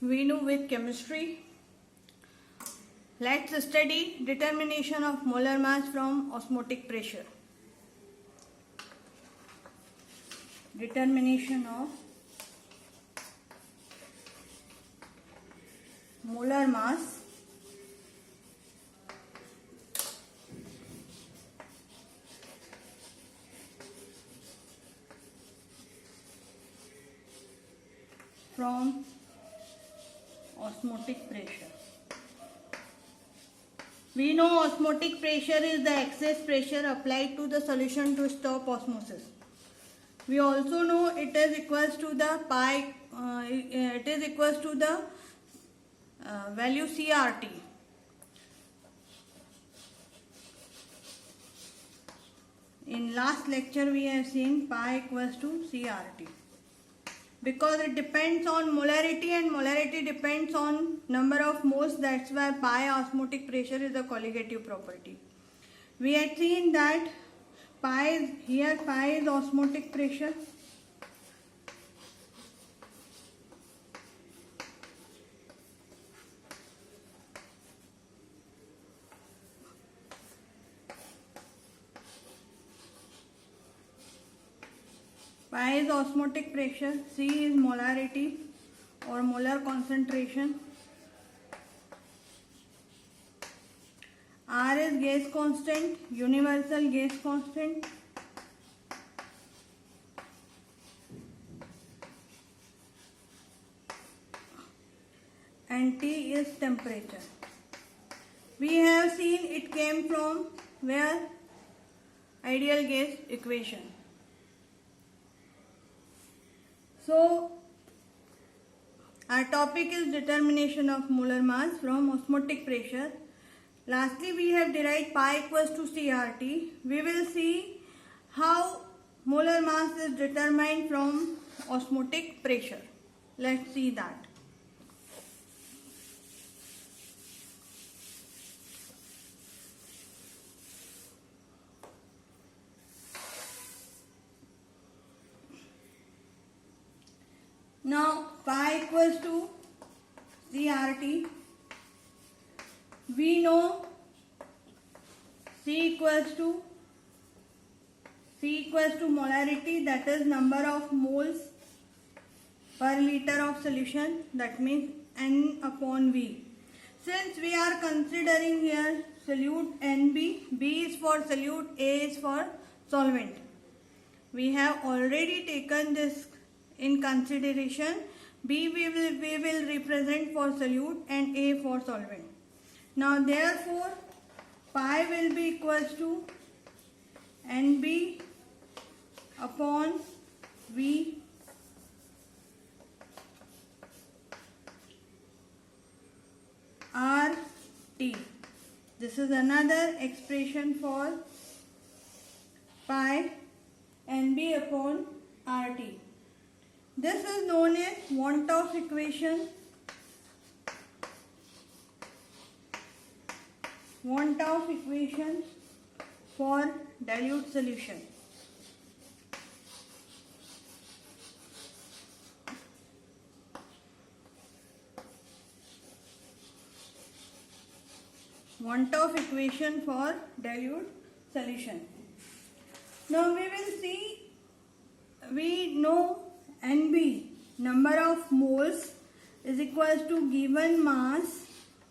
we know with chemistry. Let's study determination of molar mass from osmotic pressure. Determination of molar mass from osmotic pressure. We know osmotic pressure is the excess pressure applied to the solution to stop osmosis. We also know it is equals to the value CRT. In last lecture we have seen pi equals to CRT. Because it depends on molarity and molarity depends on number of moles, that's why pi osmotic pressure is a colligative property. We had seen that pi is osmotic pressure. Pi is osmotic pressure, C is molarity or molar concentration, R is gas constant, universal gas constant, and T is temperature. We have seen it came from where? Ideal gas equation. So, our topic is determination of molar mass from osmotic pressure. Lastly, we have derived pi equals to CRT. We will see how molar mass is determined from osmotic pressure. Let's see that. Now pi equals to CRT. We know C equals to molarity, that is number of moles per liter of solution, that means N upon V. Since we are considering here solute NB, B is for solute, A is for solvent. We have already taken this in consideration. B we will represent for solute and A for solvent. Now therefore pi will be equals to NB upon V RT. This is another expression for pi NB upon RT. This is known as Wantoff equation. Wantoff equation for dilute solution. Wantoff equation for dilute solution. Now we will see, we know NB, number of moles, is equals to given mass,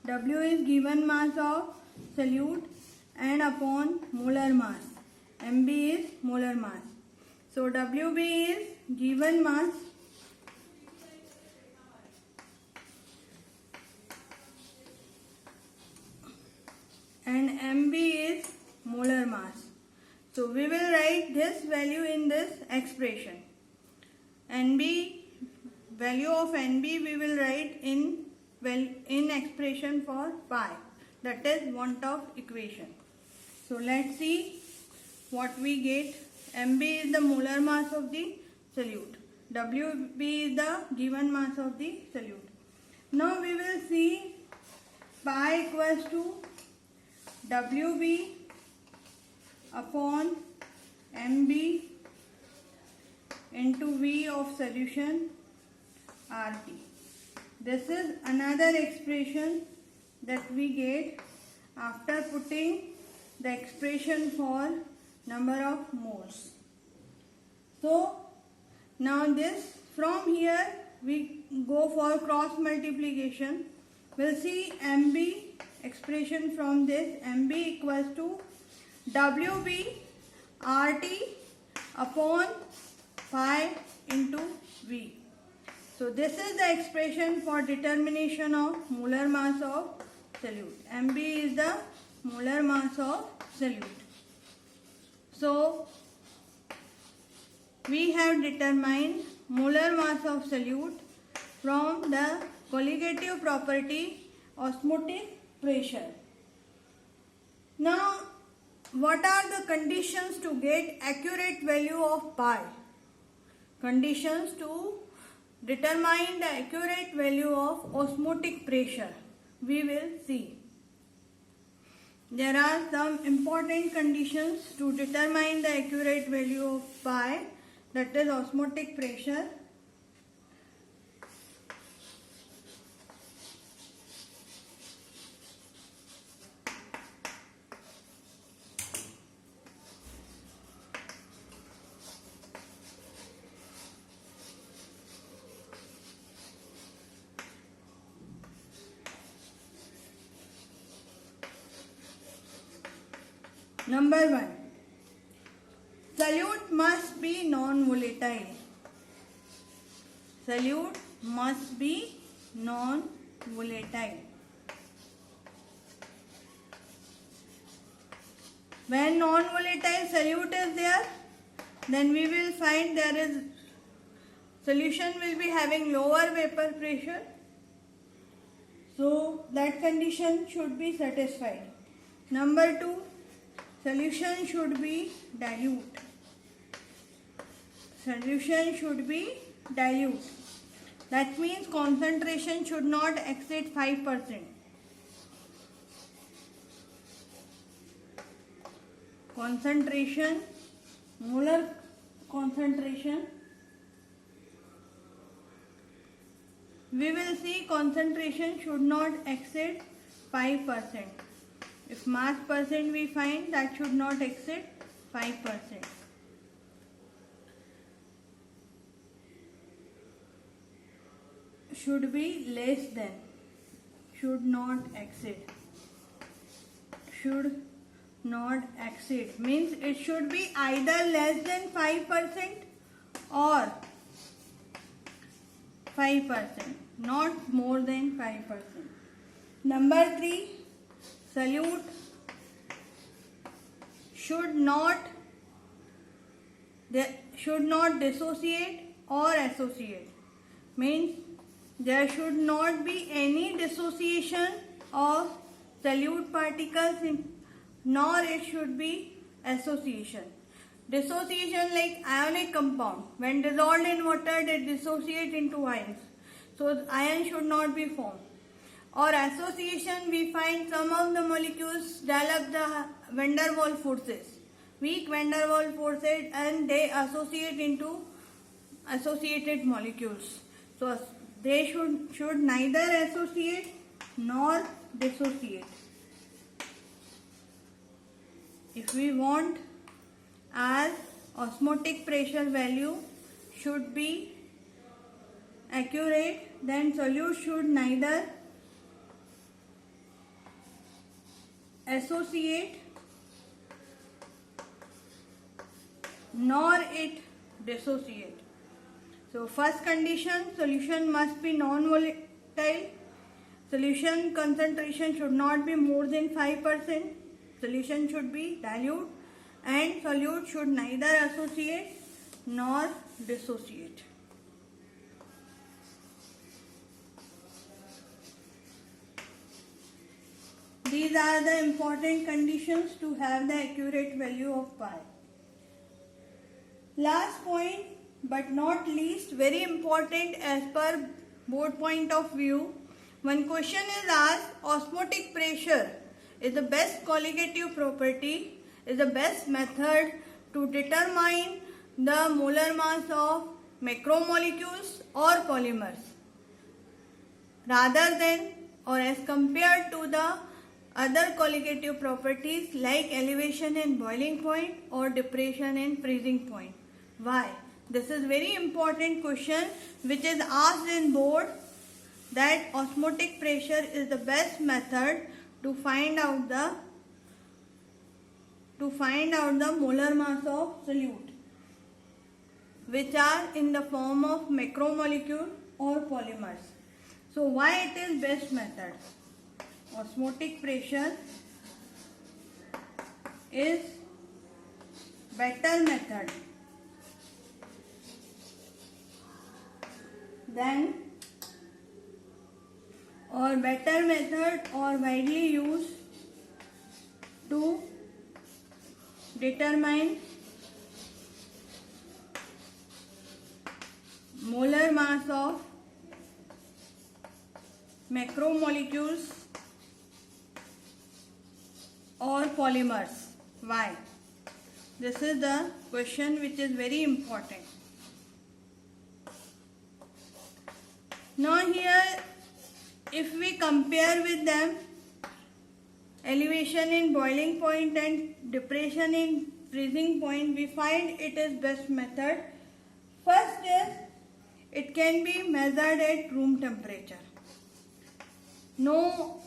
W is given mass of solute, and upon molar mass, MB is molar mass. So WB is given mass and MB is molar mass. So we will write this value in this expression. NB, value of NB we will write in expression for pi, that is Wantoff equation. So let's see what we get. MB is the molar mass of the solute, WB is the given mass of the solute. Now we will see pi equals to WB upon MB into V of solution RT. this is another expression that we get after putting the expression for number of moles. So now this, from here we go for cross multiplication. We'll see MB expression from this. MB equals to WB RT upon pi into V. So this is the expression for determination of molar mass of solute. MB is the molar mass of solute. So we have determined molar mass of solute from the colligative property osmotic pressure. Now, what are the conditions to get accurate value of pi? Conditions to determine the accurate value of osmotic pressure we will see. There are some important conditions to determine the accurate value of pi, that is osmotic pressure. Number 1. Solute must be non-volatile. Solute must be non-volatile. When non-volatile solute is there, then we will find there is solution will be having lower vapor pressure. So that condition should be satisfied. Number 2. Solution should be dilute. Solution should be dilute. That means concentration should not exceed 5%. Concentration, molar concentration. We will see concentration should not exceed 5%. If mass percent we find, that should not exceed 5%. Should be less than, should not exceed. Should not exceed means it should be either less than 5% or 5%, not more than 5%. Number 3. Solute should not dissociate or associate. Means there should not be any dissociation of solute particles nor it should be association. Dissociation like ionic compound. When dissolved in water, they dissociate into ions. So ion should not be formed. Or association, we find some of the molecules develop the van der Waals forces, weak van der Waals forces, and they associate into associated molecules. So they should neither associate nor dissociate. If we want our osmotic pressure value should be accurate, then solute should neither associate nor it dissociate. So first condition, solution must be non-volatile. Solution concentration should not be more than 5%. Solution should be dilute and solute should neither associate nor dissociate. These are the important conditions to have the accurate value of pi. Last point, but not least, very important as per board point of view. One question is asked, osmotic pressure is the best colligative property, is the best method to determine the molar mass of macromolecules or polymers. rather than or as compared to the other colligative properties like elevation in boiling point or depression in freezing point. Why? This is very important question which is asked in board, that osmotic pressure is the best method to find out the molar mass of solute, which are in the form of macromolecule or polymers. So why it is best method? Osmotic pressure is better method than or better method or widely used to determine molar mass of macromolecules or polymers. Why? This is the question which is very important. Now here, if we compare with them elevation in boiling point and depression in freezing point, we find it is best method. First is, it can be measured at room temperature. No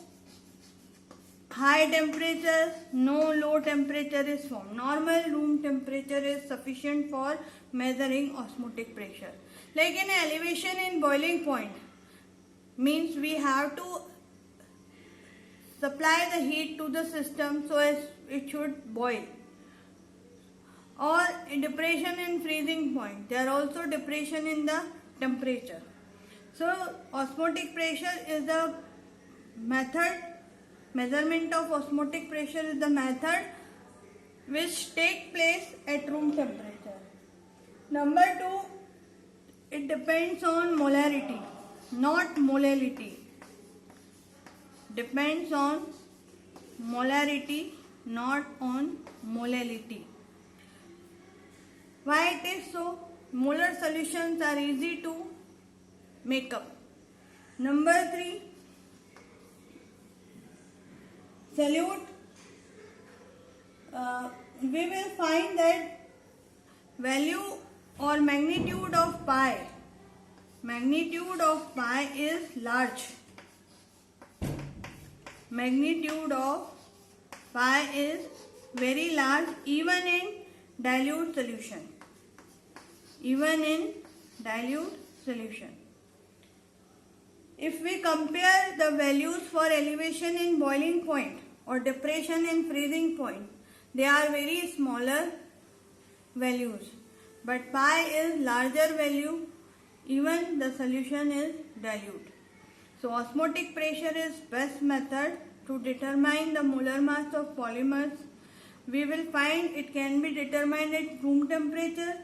high temperature, no low temperature is formed. Normal room temperature is sufficient for measuring osmotic pressure. Like in elevation in boiling point, means we have to supply the heat to the system so as it should boil. Or in depression in freezing point, there are also depression in the temperature. So osmotic pressure is the method, measurement of osmotic pressure is the method which take place at room temperature. Number 2, it depends on molarity, not molality. Depends on molarity, not on molality. Why it is so? Molar solutions are easy to make up. Number 3, solute. We will find that value or magnitude of pi is large. Magnitude of pi is very large even in dilute solution. If we compare the values for elevation in boiling point or depression in freezing point, they are very smaller values, but pi is larger value, even the solution is dilute. So osmotic pressure is best method to determine the molar mass of polymers. We will find it can be determined at room temperature.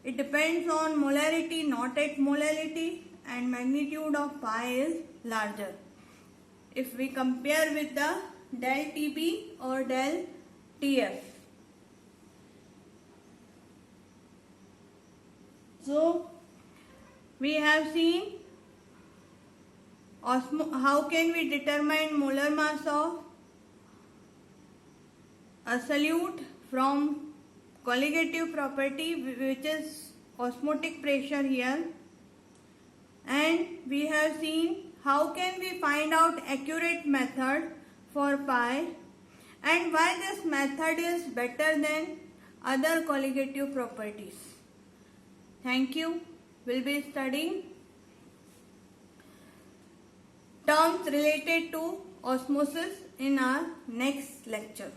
It depends on molarity, not at molality, and magnitude of pi is larger. If we compare with the del TB or del TF. So we have seen how can we determine molar mass of a solute from colligative property, which is osmotic pressure here, and we have seen how can we find out accurate method for pi and why this method is better than other colligative properties. Thank you. We'll be studying terms related to osmosis in our next lecture.